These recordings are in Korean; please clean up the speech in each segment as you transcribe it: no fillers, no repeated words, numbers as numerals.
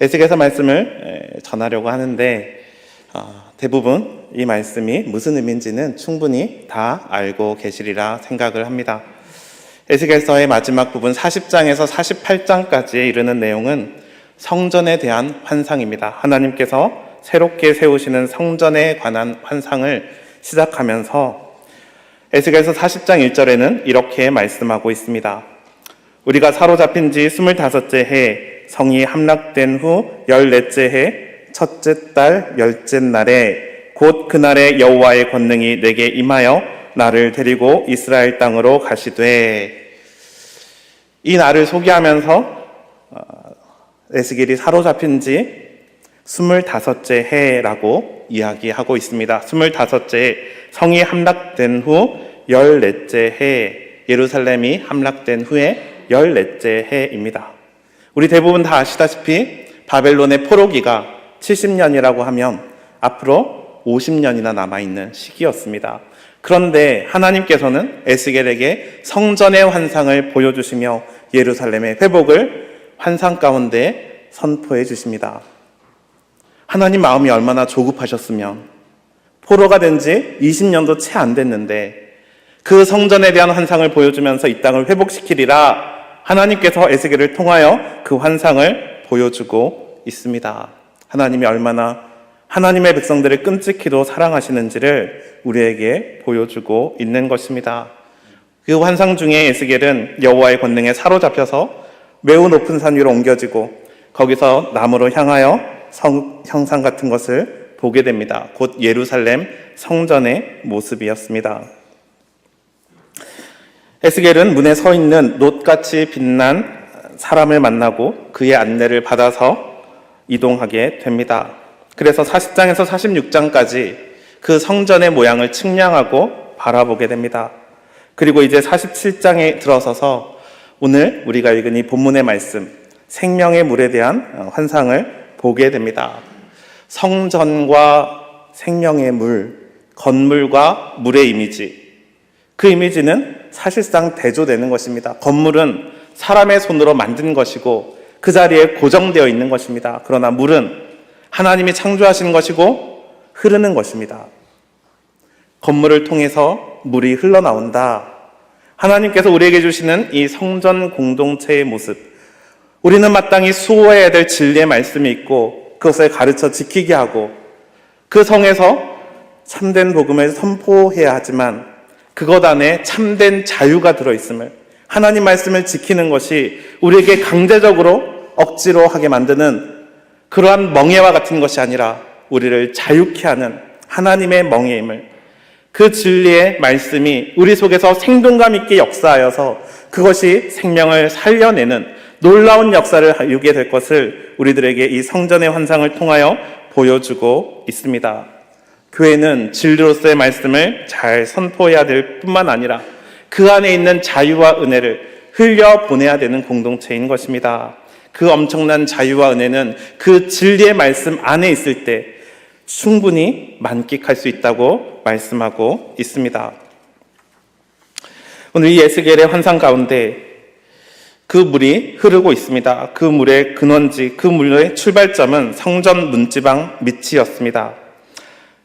에스겔서 말씀을 전하려고 하는데 대부분 이 말씀이 무슨 의미인지는 충분히 다 알고 계시리라 생각을 합니다. 에스겔서의 마지막 부분 40장에서 48장까지에 이르는 내용은 성전에 대한 환상입니다. 하나님께서 새롭게 세우시는 성전에 관한 환상을 시작하면서 에스겔서 40장 1절에는 이렇게 말씀하고 있습니다. 우리가 사로잡힌 지 25째 해 성이 함락된 후 14째 해 첫째 달 10째 날에 곧 그날에 여호와의 권능이 내게 임하여 나를 데리고 이스라엘 땅으로 가시되, 이 날을 소개하면서 에스겔이 사로잡힌 지 25째 해라고 이야기하고 있습니다. 25째 해, 성이 함락된 후 14째 해, 예루살렘이 함락된 후에 14째 해입니다. 우리 대부분 다 아시다시피 바벨론의 포로기가 70년이라고 하면 앞으로 50년이나 남아있는 시기였습니다. 그런데 하나님께서는 에스겔에게 성전의 환상을 보여주시며 예루살렘의 회복을 환상 가운데 선포해 주십니다. 하나님 마음이 얼마나 조급하셨으면, 포로가 된 지 20년도 채 안 됐는데 그 성전에 대한 환상을 보여주면서 이 땅을 회복시키리라 하나님께서 에스겔을 통하여 그 환상을 보여주고 있습니다. 하나님이 얼마나 하나님의 백성들을 끔찍히도 사랑하시는지를 우리에게 보여주고 있는 것입니다. 그 환상 중에 에스겔은 여호와의 권능에 사로잡혀서 매우 높은 산 위로 옮겨지고 거기서 나무로 향하여 형상 같은 것을 보게 됩니다. 곧 예루살렘 성전의 모습이었습니다. 에스겔은 문에 서 있는 놋같이 빛난 사람을 만나고 그의 안내를 받아서 이동하게 됩니다. 그래서 40장에서 46장까지 그 성전의 모양을 측량하고 바라보게 됩니다. 그리고 이제 47장에 들어서서 오늘 우리가 읽은 이 본문의 말씀, 생명의 물에 대한 환상을 보게 됩니다. 성전과 생명의 물, 건물과 물의 이미지, 그 이미지는 사실상 대조되는 것입니다. 건물은 사람의 손으로 만든 것이고 그 자리에 고정되어 있는 것입니다. 그러나 물은 하나님이 창조하신 것이고 흐르는 것입니다. 건물을 통해서 물이 흘러나온다. 하나님께서 우리에게 주시는 이 성전 공동체의 모습, 우리는 마땅히 수호해야 될 진리의 말씀이 있고 그것을 가르쳐 지키게 하고 그 성에서 참된 복음을 선포해야 하지만 그것 안에 참된 자유가 들어있음을, 하나님 말씀을 지키는 것이 우리에게 강제적으로 억지로 하게 만드는 그러한 멍에와 같은 것이 아니라 우리를 자유케 하는 하나님의 멍에임을, 그 진리의 말씀이 우리 속에서 생동감 있게 역사하여서 그것이 생명을 살려내는 놀라운 역사를 이루게 될 것을 우리들에게 이 성전의 환상을 통하여 보여주고 있습니다. 교회는 진리로서의 말씀을 잘 선포해야 될 뿐만 아니라 그 안에 있는 자유와 은혜를 흘려보내야 되는 공동체인 것입니다. 그 엄청난 자유와 은혜는 그 진리의 말씀 안에 있을 때 충분히 만끽할 수 있다고 말씀하고 있습니다. 오늘 이 에스겔의 환상 가운데 그 물이 흐르고 있습니다. 그 물의 근원지, 그 물의 출발점은 성전 문지방 밑이었습니다.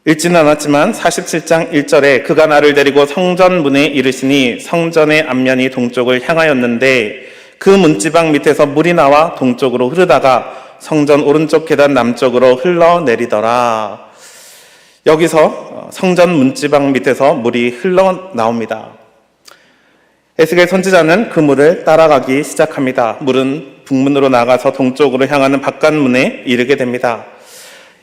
읽지는 않았지만 47장 1절에 그가 나를 데리고 성전 문에 이르시니 성전의 앞면이 동쪽을 향하였는데 그 문지방 밑에서 물이 나와 동쪽으로 흐르다가 성전 오른쪽 계단 남쪽으로 흘러내리더라. 여기서 성전 문지방 밑에서 물이 흘러나옵니다. 에스겔 선지자는 그 물을 따라가기 시작합니다. 물은 북문으로 나가서 동쪽으로 향하는 바깥문에 이르게 됩니다.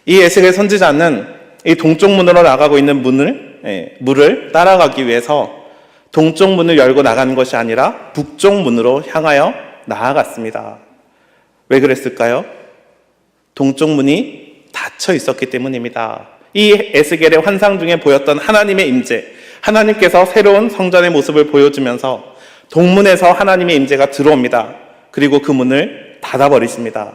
이 에스겔 선지자는 이 동쪽 문으로 나가고 있는 물을 따라가기 위해서 동쪽 문을 열고 나가는 것이 아니라 북쪽 문으로 향하여 나아갔습니다. 왜 그랬을까요? 동쪽 문이 닫혀 있었기 때문입니다. 이 에스겔의 환상 중에 보였던 하나님의 임재, 하나님께서 새로운 성전의 모습을 보여주면서 동문에서 하나님의 임재가 들어옵니다. 그리고 그 문을 닫아버리십니다.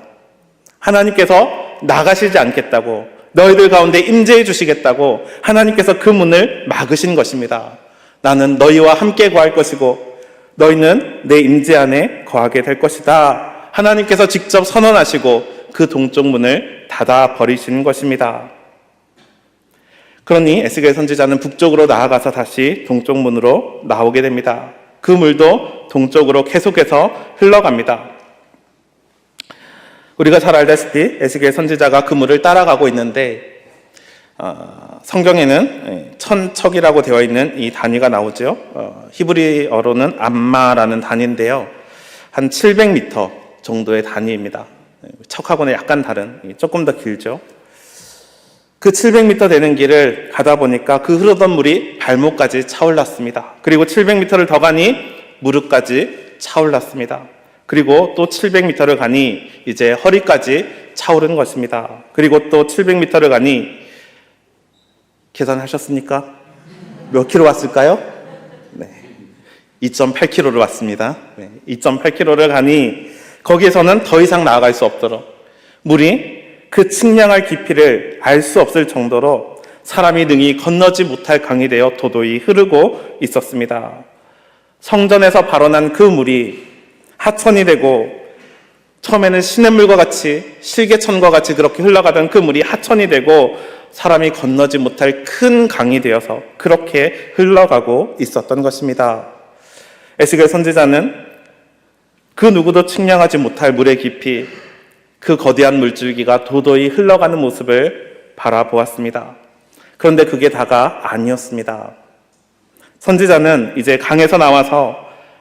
하나님께서 나가시지 않겠다고, 너희들 가운데 임재해 주시겠다고 하나님께서 그 문을 막으신 것입니다. 나는 너희와 함께 거할 것이고 너희는 내 임재 안에 거하게 될 것이다. 하나님께서 직접 선언하시고 그 동쪽 문을 닫아 버리신 것입니다. 그러니 에스겔 선지자는 북쪽으로 나아가서 다시 동쪽 문으로 나오게 됩니다. 그 물도 동쪽으로 계속해서 흘러갑니다. 우리가 잘 알다시피 에스겔 선지자가 그 물을 따라가고 있는데 성경에는 천척이라고 되어 있는 이 단위가 나오죠. 히브리어로는 암마라는 단위인데요. 한 700m 정도의 단위입니다. 척하고는 약간 다른, 조금 더 길죠. 그 700m 되는 길을 가다 보니까 그 흐르던 물이 발목까지 차올랐습니다. 그리고 700m를 더 가니 무릎까지 차올랐습니다. 그리고 또 700m를 가니 이제 허리까지 차오른 것입니다. 그리고 또 700m를 가니 계산하셨습니까? 몇 킬로 왔을까요? 네, 2.8km를 왔습니다. 2.8km를 가니 거기에서는 더 이상 나아갈 수 없도록 물이 그 측량할 깊이를 알 수 없을 정도로 사람이 능히 건너지 못할 강이 되어 도도히 흐르고 있었습니다. 성전에서 발원한 그 물이 하천이 되고 처음에는 시냇물과 같이 실개천과 같이 그렇게 흘러가던 그 물이 하천이 되고 사람이 건너지 못할 큰 강이 되어서 그렇게 흘러가고 있었던 것입니다. 에스겔 선지자는 그 누구도 측량하지 못할 물의 깊이, 그 거대한 물줄기가 도도히 흘러가는 모습을 바라보았습니다. 그런데 그게 다가 아니었습니다. 선지자는 이제 강에서 나와서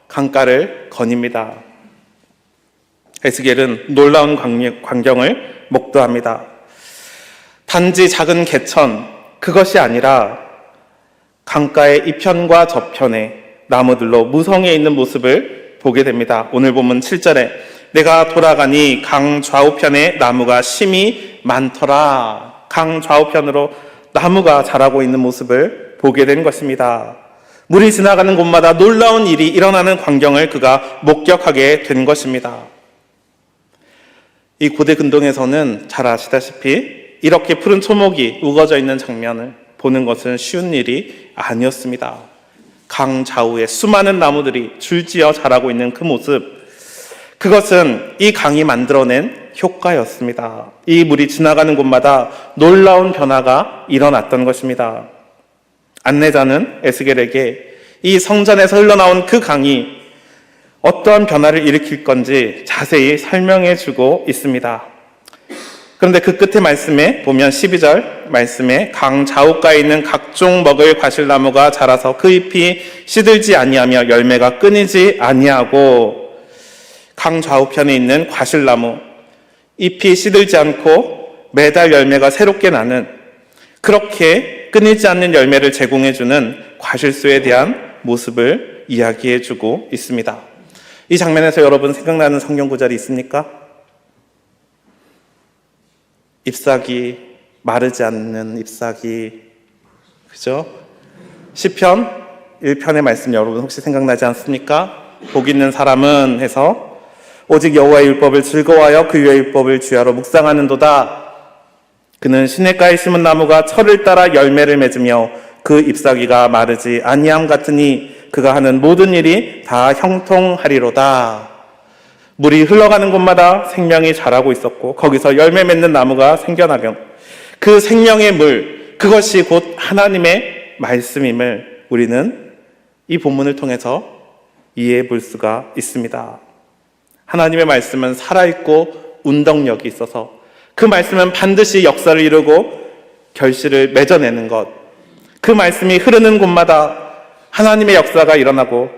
강가를 거닙니다. 에스겔은 놀라운 광경을 목도합니다. 단지 작은 개천, 그것이 아니라 강가의 이편과 저편에 나무들로 무성해 있는 모습을 보게 됩니다. 오늘 본문 7절에 내가 돌아가니 강 좌우편에 나무가 심이 많더라. 강 좌우편으로 나무가 자라고 있는 모습을 보게 된 것입니다. 물이 지나가는 곳마다 놀라운 일이 일어나는 광경을 그가 목격하게 된 것입니다. 이 고대 근동에서는 잘 아시다시피 이렇게 푸른 초목이 우거져 있는 장면을 보는 것은 쉬운 일이 아니었습니다. 강 좌우에 수많은 나무들이 줄지어 자라고 있는 그 모습, 그것은 이 강이 만들어낸 효과였습니다. 이 물이 지나가는 곳마다 놀라운 변화가 일어났던 것입니다. 안내자는 에스겔에게 이 성전에서 흘러나온 그 강이 어떠한 변화를 일으킬 건지 자세히 설명해 주고 있습니다. 그런데 그 끝에 말씀에 보면 12절 말씀에 강 좌우가에 있는 각종 먹을 과실나무가 자라서 그 잎이 시들지 아니하며 열매가 끊이지 아니하고, 강 좌우편에 있는 과실나무, 잎이 시들지 않고 매달 열매가 새롭게 나는, 그렇게 끊이지 않는 열매를 제공해주는 과실수에 대한 모습을 이야기해주고 있습니다. 이 장면에서 여러분 생각나는 성경 구절이 있습니까? 잎사귀, 마르지 않는 잎사귀, 그죠? 시편 1편의 말씀 여러분 혹시 생각나지 않습니까? 복 있는 사람은 해서 오직 여호와의 율법을 즐거워하여 그 위의 율법을 주야로 묵상하는도다. 그는 시냇가에 심은 나무가 철을 따라 열매를 맺으며 그 잎사귀가 마르지 아니함 같으니 그가 하는 모든 일이 다 형통하리로다. 물이 흘러가는 곳마다 생명이 자라고 있었고 거기서 열매 맺는 나무가 생겨나며 그 생명의 물, 그것이 곧 하나님의 말씀임을 우리는 이 본문을 통해서 이해해 볼 수가 있습니다. 하나님의 말씀은 살아있고 운동력이 있어서 그 말씀은 반드시 역사를 이루고 결실을 맺어내는 것, 그 말씀이 흐르는 곳마다 하나님의 역사가 일어나고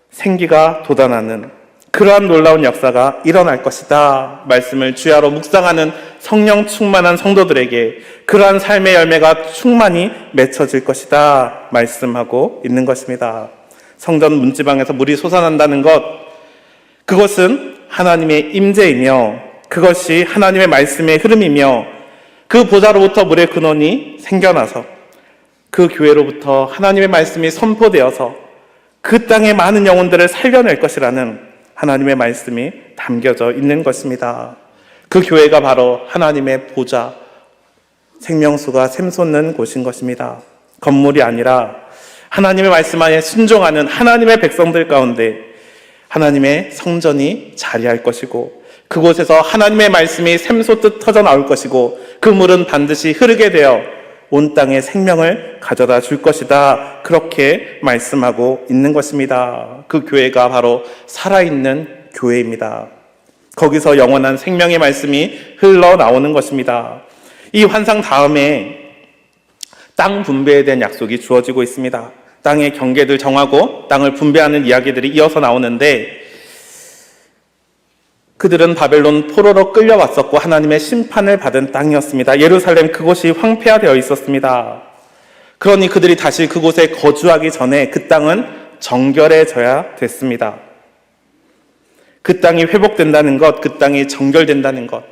생기가 돋아나는 그러한 놀라운 역사가 일어날 것이다. 말씀을 주야로 묵상하는 성령 충만한 성도들에게 그러한 삶의 열매가 충만히 맺혀질 것이다 말씀하고 있는 것입니다. 성전 문지방에서 물이 솟아난다는 것, 그것은 하나님의 임재이며 그것이 하나님의 말씀의 흐름이며 그 보좌로부터 물의 근원이 생겨나서 그 교회로부터 하나님의 말씀이 선포되어서 그 땅의 많은 영혼들을 살려낼 것이라는 하나님의 말씀이 담겨져 있는 것입니다. 그 교회가 바로 하나님의 보좌, 생명수가 샘솟는 곳인 것입니다. 건물이 아니라 하나님의 말씀 안에 순종하는 하나님의 백성들 가운데 하나님의 성전이 자리할 것이고 그곳에서 하나님의 말씀이 샘솟듯 터져 나올 것이고 그 물은 반드시 흐르게 되어 온 땅에 생명을 가져다 줄 것이다. 그렇게 말씀하고 있는 것입니다. 그 교회가 바로 살아있는 교회입니다. 거기서 영원한 생명의 말씀이 흘러나오는 것입니다. 이 환상 다음에 땅 분배에 대한 약속이 주어지고 있습니다. 땅의 경계를 정하고 땅을 분배하는 이야기들이 이어서 나오는데, 그들은 바벨론 포로로 끌려왔었고 하나님의 심판을 받은 땅이었습니다. 예루살렘 그곳이 황폐화되어 있었습니다. 그러니 그들이 다시 그곳에 거주하기 전에 그 땅은 정결해져야 됐습니다. 그 땅이 회복된다는 것, 그 땅이 정결된다는 것,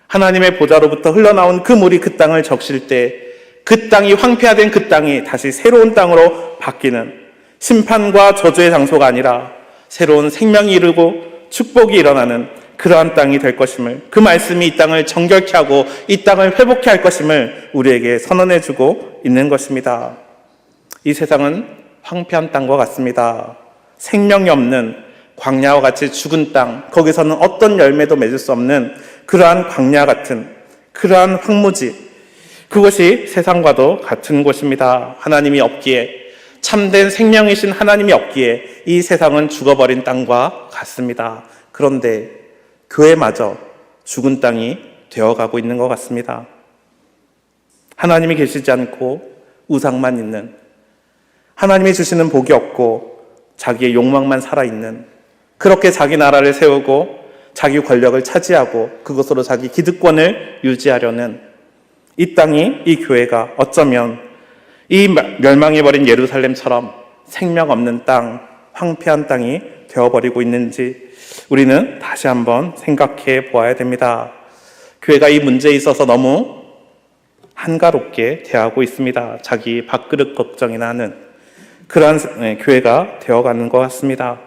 하나님의 보좌로부터 흘러나온 그 물이 그 땅을 적실 때 그 땅이 황폐화된 그 땅이 다시 새로운 땅으로 바뀌는, 심판과 저주의 장소가 아니라 새로운 생명이 이르고 축복이 일어나는 그러한 땅이 될 것임을, 그 말씀이 이 땅을 정결케 하고 이 땅을 회복케 할 것임을 우리에게 선언해주고 있는 것입니다. 이 세상은 황폐한 땅과 같습니다. 생명이 없는 광야와 같이 죽은 땅, 거기서는 어떤 열매도 맺을 수 없는 그러한 광야 같은 그러한 황무지, 그것이 세상과도 같은 곳입니다. 하나님이 없기에, 참된 생명이신 하나님이 없기에 이 세상은 죽어버린 땅과 같습니다. 그런데 교회마저 죽은 땅이 되어가고 있는 것 같습니다. 하나님이 계시지 않고 우상만 있는, 하나님이 주시는 복이 없고 자기의 욕망만 살아있는, 그렇게 자기 나라를 세우고 자기 권력을 차지하고 그것으로 자기 기득권을 유지하려는 이 땅이, 이 교회가 어쩌면 이 멸망해버린 예루살렘처럼 생명 없는 땅, 황폐한 땅이 되어버리고 있는지 우리는 다시 한번 생각해 보아야 됩니다. 교회가 이 문제에 있어서 너무 한가롭게 대하고 있습니다. 자기 밥그릇 걱정이나 하는 그러한 교회가 되어가는 것 같습니다.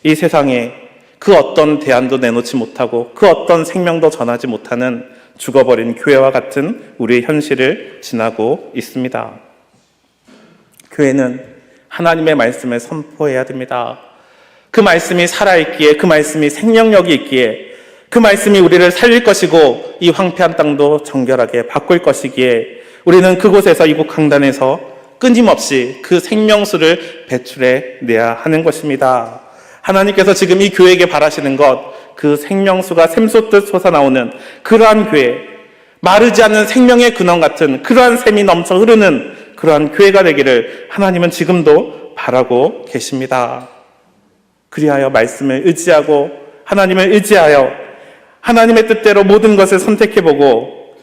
이 세상에 그 어떤 대안도 내놓지 못하고 그 어떤 생명도 전하지 못하는 죽어버린 교회와 같은 우리의 현실을 지나고 있습니다. 교회는 하나님의 말씀을 선포해야 됩니다. 그 말씀이 살아있기에, 그 말씀이 생명력이 있기에, 그 말씀이 우리를 살릴 것이고 이 황폐한 땅도 정결하게 바꿀 것이기에 우리는 그곳에서, 이곳 강단에서 끊임없이 그 생명수를 배출해 내야 하는 것입니다. 하나님께서 지금 이 교회에게 바라시는 것, 그 생명수가 샘솟듯 솟아나오는 그러한 교회, 마르지 않는 생명의 근원 같은 그러한 샘이 넘쳐 흐르는 그러한 교회가 되기를 하나님은 지금도 바라고 계십니다. 그리하여 말씀을 의지하고 하나님을 의지하여 하나님의 뜻대로 모든 것을 선택해보고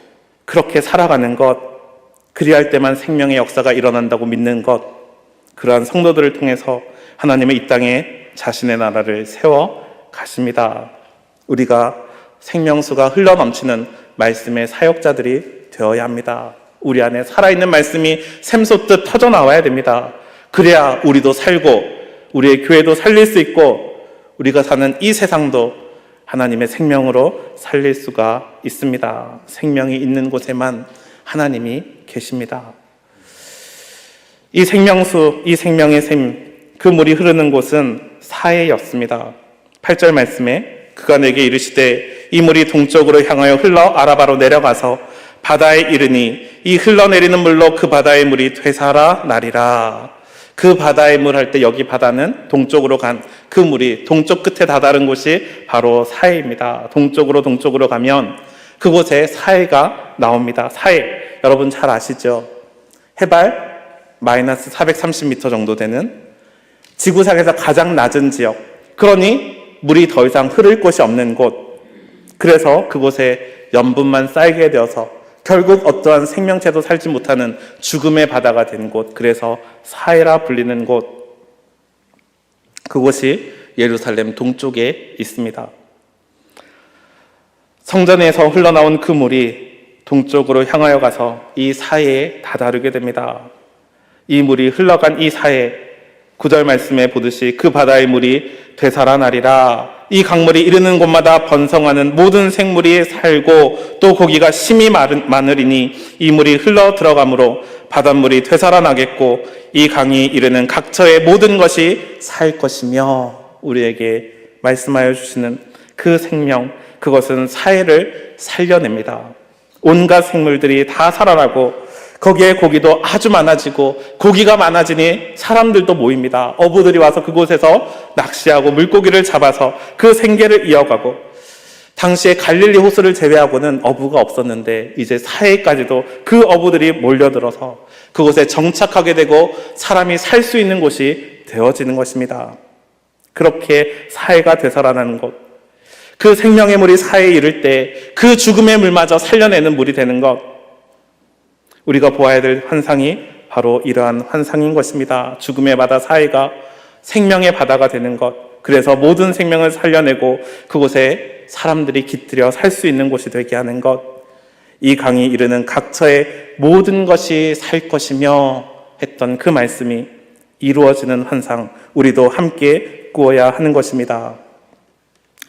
그렇게 살아가는 것, 그리할 때만 생명의 역사가 일어난다고 믿는 것, 그러한 성도들을 통해서 하나님의 이 땅에 자신의 나라를 세워 가십니다. 우리가 생명수가 흘러넘치는 말씀의 사역자들이 되어야 합니다. 우리 안에 살아있는 말씀이 샘솟듯 터져나와야 됩니다. 그래야 우리도 살고 우리의 교회도 살릴 수 있고 우리가 사는 이 세상도 하나님의 생명으로 살릴 수가 있습니다. 생명이 있는 곳에만 하나님이 계십니다. 이 생명수, 이 생명의 샘, 그 물이 흐르는 곳은 사해였습니다. 8절 말씀에 그가 내게 이르시되 이 물이 동쪽으로 향하여 흘러 아라바로 내려가서 바다에 이르니 이 흘러내리는 물로 그 바다의 물이 되살아 나리라. 그 바다의 물 할 때 여기 바다는 동쪽으로 간 그 물이 동쪽 끝에 다다른 곳이 바로 사해입니다. 동쪽으로 가면 그곳에 사해가 나옵니다. 사해, 여러분 잘 아시죠? 해발 마이너스 430m 정도 되는 지구상에서 가장 낮은 지역, 그러니 물이 더 이상 흐를 곳이 없는 곳, 그래서 그곳에 염분만 쌓이게 되어서 결국 어떠한 생명체도 살지 못하는 죽음의 바다가 된 곳, 그래서 사해라 불리는 곳, 그곳이 예루살렘 동쪽에 있습니다. 성전에서 흘러나온 그 물이 동쪽으로 향하여 가서 이 사해에 다다르게 됩니다. 이 물이 흘러간 이 사해, 9절 말씀에 보듯이 그 바다의 물이 되살아나리라. 이 강물이 이르는 곳마다 번성하는 모든 생물이 살고 또 고기가 심히 많으리니 이 물이 흘러 들어가므로 바닷물이 되살아나겠고 이 강이 이르는 각처의 모든 것이 살 것이며, 우리에게 말씀하여 주시는 그 생명, 그것은 사회를 살려냅니다. 온갖 생물들이 다 살아나고 거기에 고기도 아주 많아지고 고기가 많아지니 사람들도 모입니다. 어부들이 와서 그곳에서 낚시하고 물고기를 잡아서 그 생계를 이어가고, 당시에 갈릴리 호수를 제외하고는 어부가 없었는데 이제 사해까지도 그 어부들이 몰려들어서 그곳에 정착하게 되고 사람이 살 수 있는 곳이 되어지는 것입니다. 그렇게 사해가 되살아나는 것, 그 생명의 물이 사해에 이를 때 그 죽음의 물마저 살려내는 물이 되는 것, 우리가 보아야 될 환상이 바로 이러한 환상인 것입니다. 죽음의 바다 사해가 생명의 바다가 되는 것, 그래서 모든 생명을 살려내고 그곳에 사람들이 깃들여 살 수 있는 곳이 되게 하는 것, 이 강이 이르는 각처의 모든 것이 살 것이며 했던 그 말씀이 이루어지는 환상, 우리도 함께 꾸어야 하는 것입니다.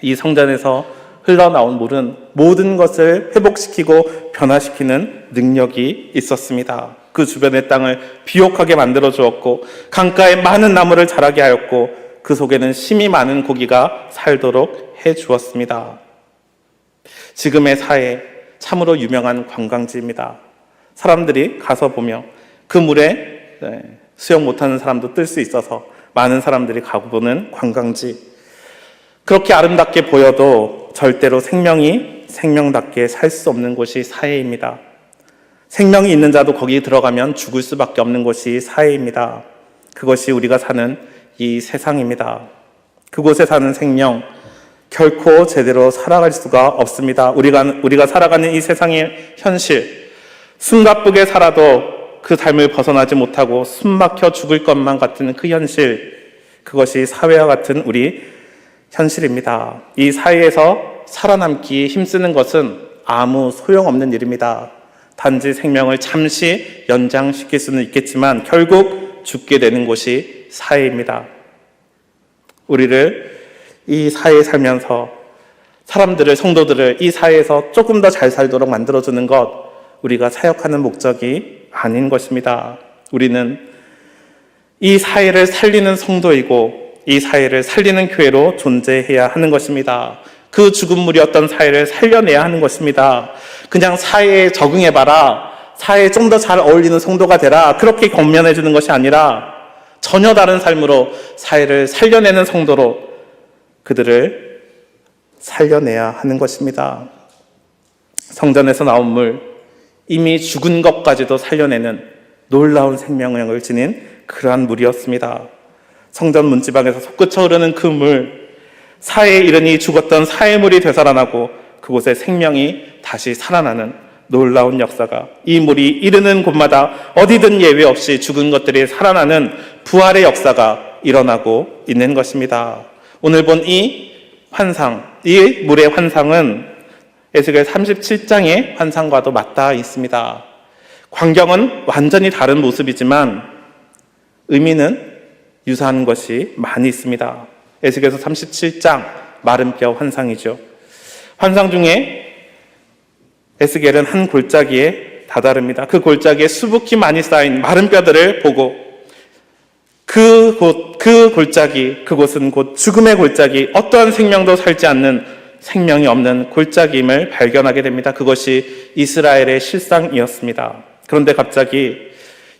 이 성전에서 흘러나온 물은 모든 것을 회복시키고 변화시키는 능력이 있었습니다. 그 주변의 땅을 비옥하게 만들어 주었고 강가에 많은 나무를 자라게 하였고 그 속에는 심이 많은 고기가 살도록 해 주었습니다. 지금의 사해 참으로 유명한 관광지입니다. 사람들이 가서 보며 그 물에 수영 못하는 사람도 뜰 수 있어서 많은 사람들이 가보는 관광지. 그렇게 아름답게 보여도 절대로 생명이 생명답게 살 수 없는 곳이 사해입니다. 생명이 있는 자도 거기 들어가면 죽을 수밖에 없는 곳이 사해입니다. 그것이 우리가 사는 이 세상입니다. 그곳에 사는 생명, 결코 제대로 살아갈 수가 없습니다. 우리가 살아가는 이 세상의 현실, 숨가쁘게 살아도 그 삶을 벗어나지 못하고 숨막혀 죽을 것만 같은 그 현실, 그것이 사회와 같은 우리 현실입니다. 이 사회에서 살아남기 힘쓰는 것은 아무 소용없는 일입니다. 단지 생명을 잠시 연장시킬 수는 있겠지만 결국 죽게 되는 곳이 사회입니다. 우리를 이 사회에 살면서 사람들을, 성도들을 이 사회에서 조금 더 잘 살도록 만들어주는 것, 우리가 사역하는 목적이 아닌 것입니다. 우리는 이 사회를 살리는 성도이고 이 사회를 살리는 교회로 존재해야 하는 것입니다. 그 죽은 물이었던 사회를 살려내야 하는 것입니다. 그냥 사회에 적응해봐라, 사회에 좀 더 잘 어울리는 성도가 되라, 그렇게 격려해 주는 것이 아니라 전혀 다른 삶으로 사회를 살려내는 성도로 그들을 살려내야 하는 것입니다. 성전에서 나온 물, 이미 죽은 것까지도 살려내는 놀라운 생명력을 지닌 그러한 물이었습니다. 성전 문지방에서 솟구쳐 흐르는 그 물, 사해에 이르니 죽었던 사해물이 되살아나고 그곳에 생명이 다시 살아나는 놀라운 역사가, 이 물이 이르는 곳마다 어디든 예외 없이 죽은 것들이 살아나는 부활의 역사가 일어나고 있는 것입니다. 오늘 본 이 환상, 이 물의 환상은 에스겔 37장의 환상과도 맞닿아 있습니다. 광경은 완전히 다른 모습이지만 의미는 유사한 것이 많이 있습니다. 에스겔서 37장 마른 뼈 환상이죠. 환상 중에 에스겔은 한 골짜기에 다다릅니다. 그 골짜기에 수북히 많이 쌓인 마른 뼈들을 보고 그 골짜기, 그곳은 곧 죽음의 골짜기, 어떠한 생명도 살지 않는 생명이 없는 골짜기임을 발견하게 됩니다. 그것이 이스라엘의 실상이었습니다. 그런데 갑자기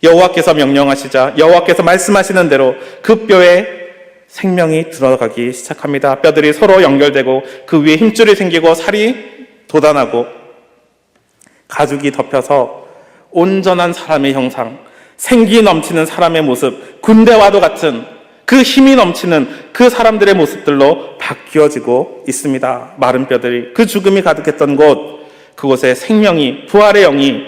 여호와께서 명령하시자, 여호와께서 말씀하시는 대로 그 뼈에 생명이 들어가기 시작합니다. 뼈들이 서로 연결되고 그 위에 힘줄이 생기고 살이 돋아나고 가죽이 덮여서 온전한 사람의 형상, 생기 넘치는 사람의 모습, 군대와도 같은 그 힘이 넘치는 그 사람들의 모습들로 바뀌어지고 있습니다. 마른 뼈들이, 그 죽음이 가득했던 곳, 그곳에 생명이, 부활의 영이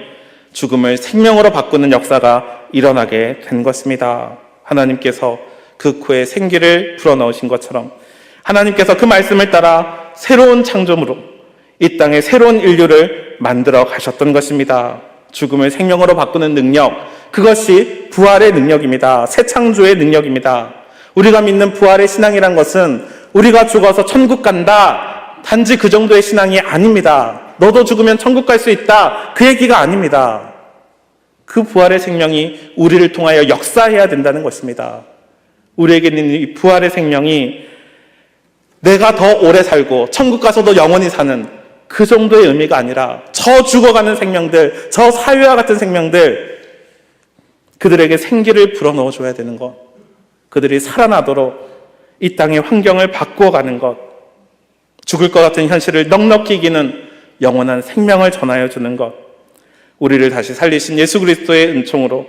죽음을 생명으로 바꾸는 역사가 일어나게 된 것입니다. 하나님께서 그 코에 생기를 불어넣으신 것처럼 하나님께서 그 말씀을 따라 새로운 창조물로 이 땅에 새로운 인류를 만들어 가셨던 것입니다. 죽음을 생명으로 바꾸는 능력, 그것이 부활의 능력입니다. 새 창조의 능력입니다. 우리가 믿는 부활의 신앙이란 것은 우리가 죽어서 천국 간다, 단지 그 정도의 신앙이 아닙니다. 너도 죽으면 천국 갈 수 있다, 그 얘기가 아닙니다. 그 부활의 생명이 우리를 통하여 역사해야 된다는 것입니다. 우리에게 있는 이 부활의 생명이 내가 더 오래 살고 천국 가서도 영원히 사는 그 정도의 의미가 아니라 저 죽어가는 생명들, 저 사유와 같은 생명들, 그들에게 생기를 불어넣어 줘야 되는 것, 그들이 살아나도록 이 땅의 환경을 바꾸어가는 것, 죽을 것 같은 현실을 넉넉히 이기는 영원한 생명을 전하여 주는 것, 우리를 다시 살리신 예수 그리스도의 은총으로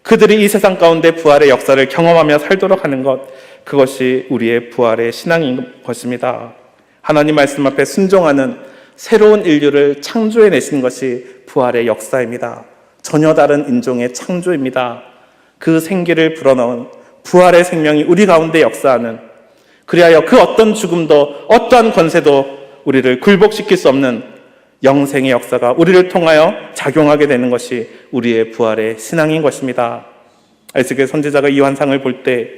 그들이 이 세상 가운데 부활의 역사를 경험하며 살도록 하는 것, 그것이 우리의 부활의 신앙인 것입니다. 하나님 말씀 앞에 순종하는 새로운 인류를 창조해내신 것이 부활의 역사입니다. 전혀 다른 인종의 창조입니다. 그 생기를 불어넣은 부활의 생명이 우리 가운데 역사하는, 그리하여 그 어떤 죽음도 어떠한 권세도 우리를 굴복시킬 수 없는 영생의 역사가 우리를 통하여 작용하게 되는 것이 우리의 부활의 신앙인 것입니다. 에스겔 선지자가 이 환상을 볼 때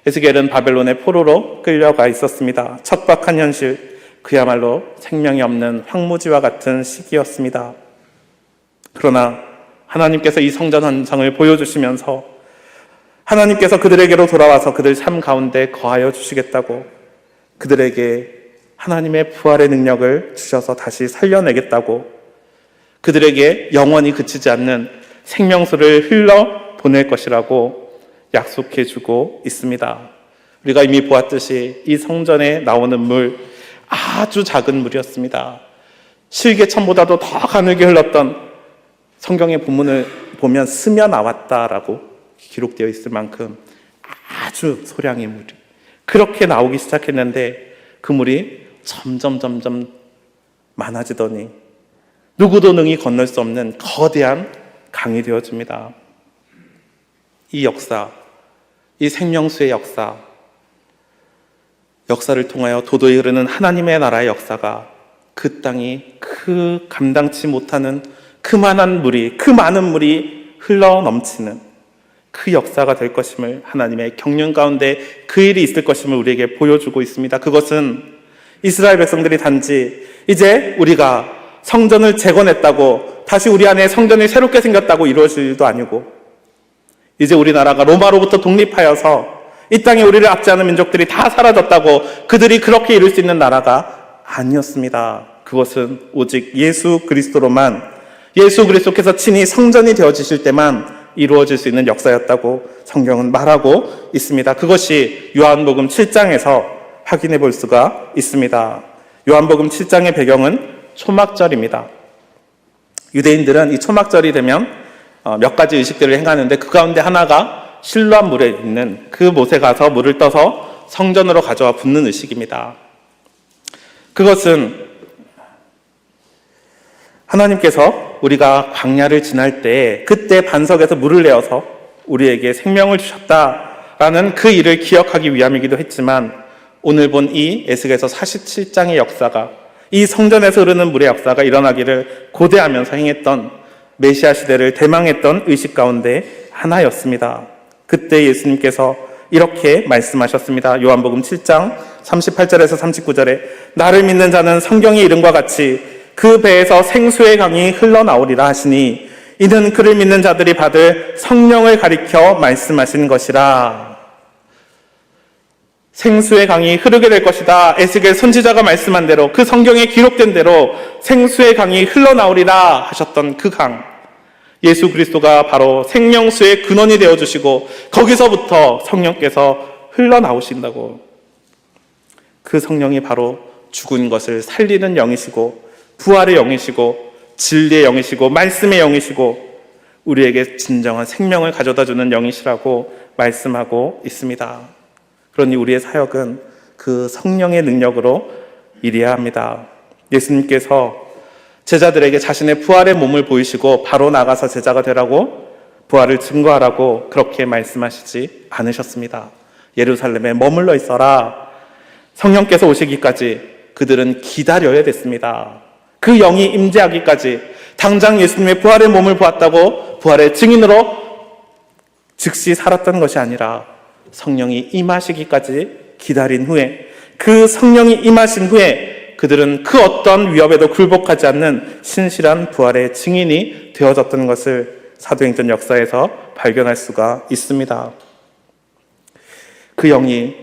에스겔은 바벨론의 포로로 끌려가 있었습니다. 척박한 현실, 그야말로 생명이 없는 황무지와 같은 시기였습니다. 그러나 하나님께서 이 성전 환상을 보여주시면서 하나님께서 그들에게로 돌아와서 그들 삶 가운데 거하여 주시겠다고, 그들에게 하나님의 부활의 능력을 주셔서 다시 살려내겠다고, 그들에게 영원히 그치지 않는 생명수를 흘러 보낼 것이라고 약속해주고 있습니다. 우리가 이미 보았듯이 이 성전에 나오는 물, 아주 작은 물이었습니다. 실개천보다도 더 가늘게 흘렀던, 성경의 본문을 보면 스며 나왔다라고 기록되어 있을 만큼 아주 소량의 물이 그렇게 나오기 시작했는데, 그 물이 점점 많아지더니 누구도 능히 건널 수 없는 거대한 강이 되어집니다. 이 역사, 이 생명수의 역사를 통하여 도도히 흐르는 하나님의 나라의 역사가, 그 땅이 그 감당치 못하는 그 많은 물이 흘러 넘치는 그 역사가 될 것임을, 하나님의 경륜 가운데 그 일이 있을 것임을 우리에게 보여주고 있습니다. 그것은 이스라엘 백성들이 단지 이제 우리가 성전을 재건했다고, 다시 우리 안에 성전이 새롭게 생겼다고 이루어질 일도 아니고, 이제 우리나라가 로마로부터 독립하여서 이 땅에 우리를 압제하는 민족들이 다 사라졌다고 그들이 그렇게 이룰 수 있는 나라가 아니었습니다. 그것은 오직 예수 그리스도로만, 예수 그리스도께서 친히 성전이 되어지실 때만 이루어질 수 있는 역사였다고 성경은 말하고 있습니다. 그것이 요한복음 7장에서 확인해 볼 수가 있습니다. 요한복음 7장의 배경은 초막절입니다. 유대인들은 이 초막절이 되면 몇 가지 의식들을 행하는데, 그 가운데 하나가 실로암 물에 있는 그 못에 가서 물을 떠서 성전으로 가져와 붓는 의식입니다. 그것은 하나님께서 우리가 광야를 지날 때 그때 반석에서 물을 내어서 우리에게 생명을 주셨다라는 그 일을 기억하기 위함이기도 했지만, 오늘 본 이 에스겔서 47장의 역사가, 이 성전에서 흐르는 물의 역사가 일어나기를 고대하면서 행했던, 메시아 시대를 대망했던 의식 가운데 하나였습니다. 그때 예수님께서 이렇게 말씀하셨습니다. 요한복음 7장 38절에서 39절에 나를 믿는 자는 성경의 이름과 같이 그 배에서 생수의 강이 흘러나오리라 하시니, 이는 그를 믿는 자들이 받을 성령을 가리켜 말씀하신 것이라. 생수의 강이 흐르게 될 것이다. 에스겔 선지자가 말씀한 대로, 그 성경에 기록된 대로 생수의 강이 흘러나오리라 하셨던 그 강, 예수 그리스도가 바로 생명수의 근원이 되어주시고 거기서부터 성령께서 흘러나오신다고. 그 성령이 바로 죽은 것을 살리는 영이시고 부활의 영이시고 진리의 영이시고 말씀의 영이시고 우리에게 진정한 생명을 가져다주는 영이시라고 말씀하고 있습니다. 그러니 우리의 사역은 그 성령의 능력으로 일해야 합니다. 예수님께서 제자들에게 자신의 부활의 몸을 보이시고 바로 나가서 제자가 되라고, 부활을 증거하라고 그렇게 말씀하시지 않으셨습니다. 예루살렘에 머물러 있어라. 성령께서 오시기까지 그들은 기다려야 됐습니다. 그 영이 임재하기까지, 당장 예수님의 부활의 몸을 보았다고 부활의 증인으로 즉시 살았던 것이 아니라 성령이 임하시기까지 기다린 후에, 그 성령이 임하신 후에 그들은 그 어떤 위협에도 굴복하지 않는 신실한 부활의 증인이 되어졌던 것을 사도행전 역사에서 발견할 수가 있습니다. 그 영이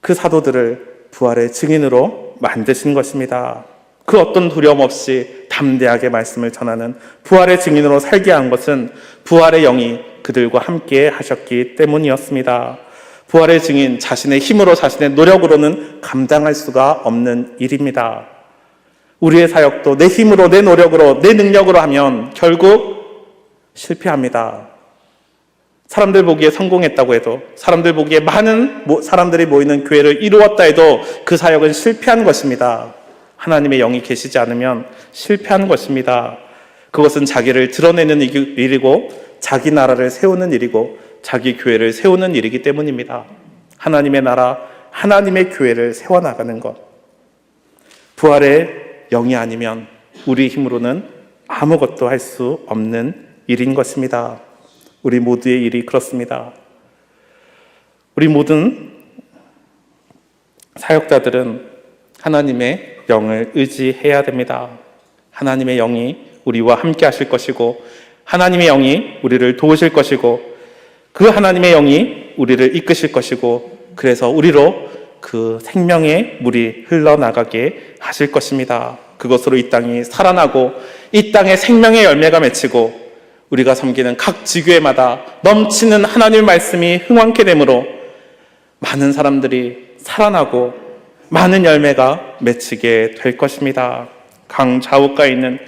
그 사도들을 부활의 증인으로 만드신 것입니다. 그 어떤 두려움 없이 담대하게 말씀을 전하는 부활의 증인으로 살게 한 것은 부활의 영이 그들과 함께 하셨기 때문이었습니다. 부활의 증인, 자신의 힘으로 자신의 노력으로는 감당할 수가 없는 일입니다. 우리의 사역도 내 힘으로, 내 노력으로, 내 능력으로 하면 결국 실패합니다. 사람들 보기에 성공했다고 해도, 사람들 보기에 많은 사람들이 모이는 교회를 이루었다 해도 그 사역은 실패한 것입니다. 하나님의 영이 계시지 않으면 실패한 것입니다. 그것은 자기를 드러내는 일이고 자기 나라를 세우는 일이고 자기 교회를 세우는 일이기 때문입니다. 하나님의 나라, 하나님의 교회를 세워나가는 것. 부활의 영이 아니면 우리 힘으로는 아무것도 할 수 없는 일인 것입니다. 우리 모두의 일이 그렇습니다. 우리 모든 사역자들은 하나님의 영을 의지해야 됩니다. 하나님의 영이 우리와 함께 하실 것이고 하나님의 영이 우리를 도우실 것이고 그 하나님의 영이 우리를 이끄실 것이고 그래서 우리로 그 생명의 물이 흘러나가게 하실 것입니다. 그것으로 이 땅이 살아나고 이 땅에 생명의 열매가 맺히고 우리가 섬기는 각 지교회마다 넘치는 하나님의 말씀이 흥왕케 되므로 많은 사람들이 살아나고 많은 열매가 맺히게 될 것입니다. 강 좌우가에 있는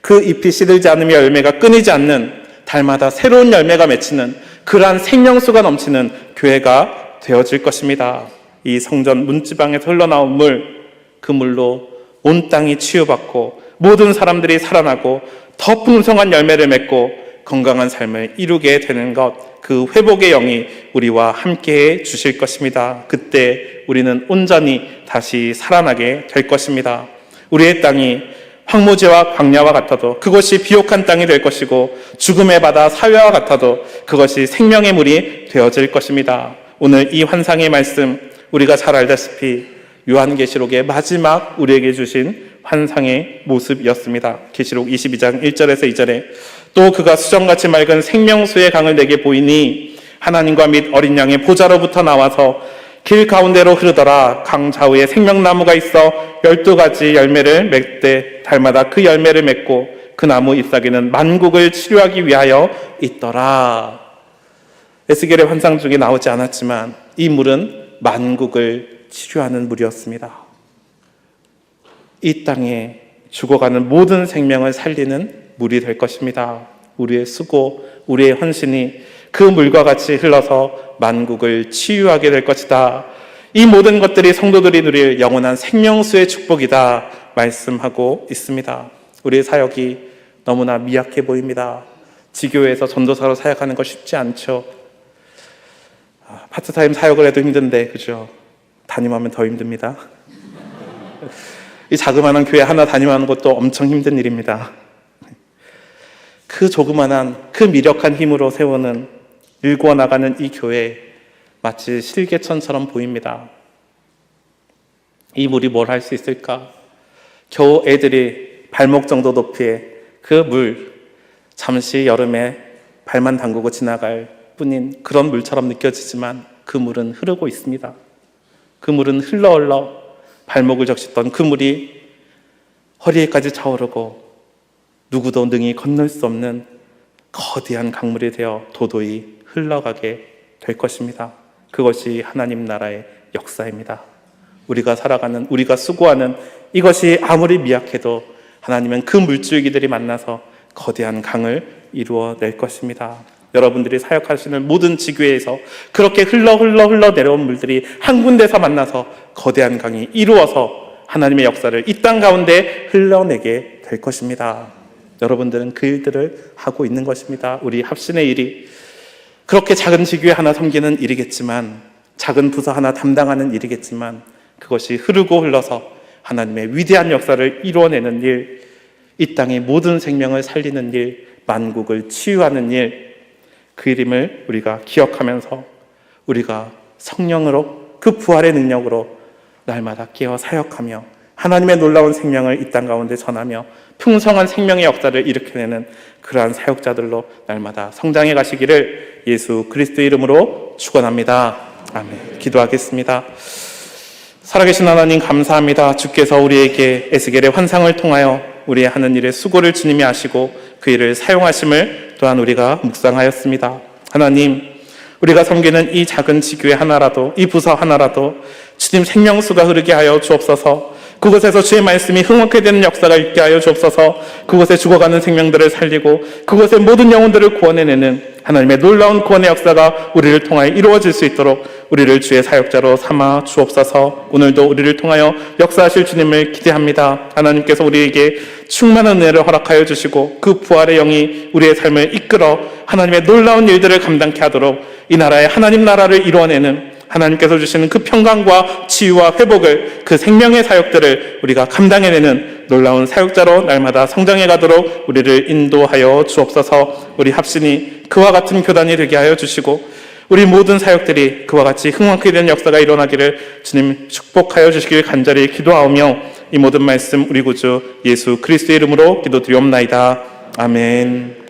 그 잎이 시들지 않으며 열매가 끊이지 않는 달마다 새로운 열매가 맺히는 그러한 생명수가 넘치는 교회가 되어질 것입니다. 이 성전 문지방에서 흘러나온 물, 그 물로 온 땅이 치유받고 모든 사람들이 살아나고 더 풍성한 열매를 맺고 건강한 삶을 이루게 되는 것, 그 회복의 영이 우리와 함께해 주실 것입니다. 그때 우리는 온전히 다시 살아나게 될 것입니다. 우리의 땅이 황무지와 광야와 같아도 그것이 비옥한 땅이 될 것이고 죽음의 바다 사회와 같아도 그것이 생명의 물이 되어질 것입니다. 오늘 이 환상의 말씀, 우리가 잘 알다시피 요한계시록의 마지막 우리에게 주신 환상의 모습이었습니다. 계시록 22장 1절에서 2절에 또 그가 수정같이 맑은 생명수의 강을 내게 보이니 하나님과 및 어린 양의 보좌로부터 나와서 길 가운데로 흐르더라. 강 좌우에 생명나무가 있어 12가지 열매를 맺되 달마다 그 열매를 맺고 그 나무 잎사귀는 만국을 치료하기 위하여 있더라. 에스겔의 환상 중에 나오지 않았지만 이 물은 만국을 치료하는 물이었습니다. 이 땅에 죽어가는 모든 생명을 살리는 물이 될 것입니다. 우리의 수고, 우리의 헌신이 그 물과 같이 흘러서 만국을 치유하게 될 것이다. 이 모든 것들이 성도들이 누릴 영원한 생명수의 축복이다 말씀하고 있습니다. 우리의 사역이 너무나 미약해 보입니다. 지교회에서 전도사로 사역하는 거 쉽지 않죠. 파트타임 사역을 해도 힘든데, 그죠? 담임하면 더 힘듭니다. 이 자그마한 교회 하나 담임하는 것도 엄청 힘든 일입니다. 그 조그만한, 그 미력한 힘으로 세우는, 일구어 나가는 이 교회, 마치 실개천처럼 보입니다. 이 물이 뭘 할 수 있을까? 겨우 애들이 발목 정도 높이에 그 물, 잠시 여름에 발만 담그고 지나갈 뿐인 그런 물처럼 느껴지지만 그 물은 흐르고 있습니다. 그 물은 흘러 발목을 적셨던 그 물이 허리에까지 차오르고 누구도 능히 건널 수 없는 거대한 강물이 되어 도도히 흘러가게 될 것입니다. 그것이 하나님 나라의 역사입니다. 우리가 살아가는, 우리가 수고하는 이것이 아무리 미약해도 하나님은 그 물줄기들이 만나서 거대한 강을 이루어낼 것입니다. 여러분들이 사역하시는 모든 지교회에서 그렇게 흘러 내려온 물들이 한 군데서 만나서 거대한 강이 이루어서 하나님의 역사를 이 땅 가운데 흘러내게 될 것입니다. 여러분들은 그 일들을 하고 있는 것입니다. 우리 합신의 일이 그렇게 작은 지교회 하나 섬기는 일이겠지만, 작은 부서 하나 담당하는 일이겠지만, 그것이 흐르고 흘러서 하나님의 위대한 역사를 이루어내는 일, 이 땅의 모든 생명을 살리는 일, 만국을 치유하는 일, 그 이름을 우리가 기억하면서 우리가 성령으로 그 부활의 능력으로 날마다 깨어 사역하며 하나님의 놀라운 생명을 이 땅 가운데 전하며 풍성한 생명의 역사를 일으켜내는 그러한 사역자들로 날마다 성장해 가시기를 예수 그리스도의 이름으로 축원합니다. 아멘. 기도하겠습니다. 살아계신 하나님 감사합니다. 주께서 우리에게 에스겔의 환상을 통하여 우리의 하는 일의 수고를 주님이 아시고 그 일을 사용하심을 또한 우리가 묵상하였습니다. 하나님, 우리가 섬기는 이 작은 지교회 하나라도, 이 부서 하나라도 주님 생명수가 흐르게 하여 주옵소서. 그곳에서 주의 말씀이 흥확해 되는 역사가 있게 하여 주옵소서. 그곳에 죽어가는 생명들을 살리고 그곳의 모든 영혼들을 구원해내는 하나님의 놀라운 구원의 역사가 우리를 통하여 이루어질 수 있도록 우리를 주의 사역자로 삼아 주옵소서. 오늘도 우리를 통하여 역사하실 주님을 기대합니다. 하나님께서 우리에게 충만한 은혜를 허락하여 주시고 그 부활의 영이 우리의 삶을 이끌어 하나님의 놀라운 일들을 감당케 하도록 이 나라의 하나님 나라를 이루어내는 하나님께서 주시는 그 평강과 치유와 회복을, 그 생명의 사역들을 우리가 감당해내는 놀라운 사역자로 날마다 성장해 가도록 우리를 인도하여 주옵소서. 우리 합신이 그와 같은 교단이 되게 하여 주시고 우리 모든 사역들이 그와 같이 흥왕케 되는 역사가 일어나기를 주님 축복하여 주시길 간절히 기도하오며 이 모든 말씀 우리 구주 예수 그리스도의 이름으로 기도드리옵나이다. 아멘.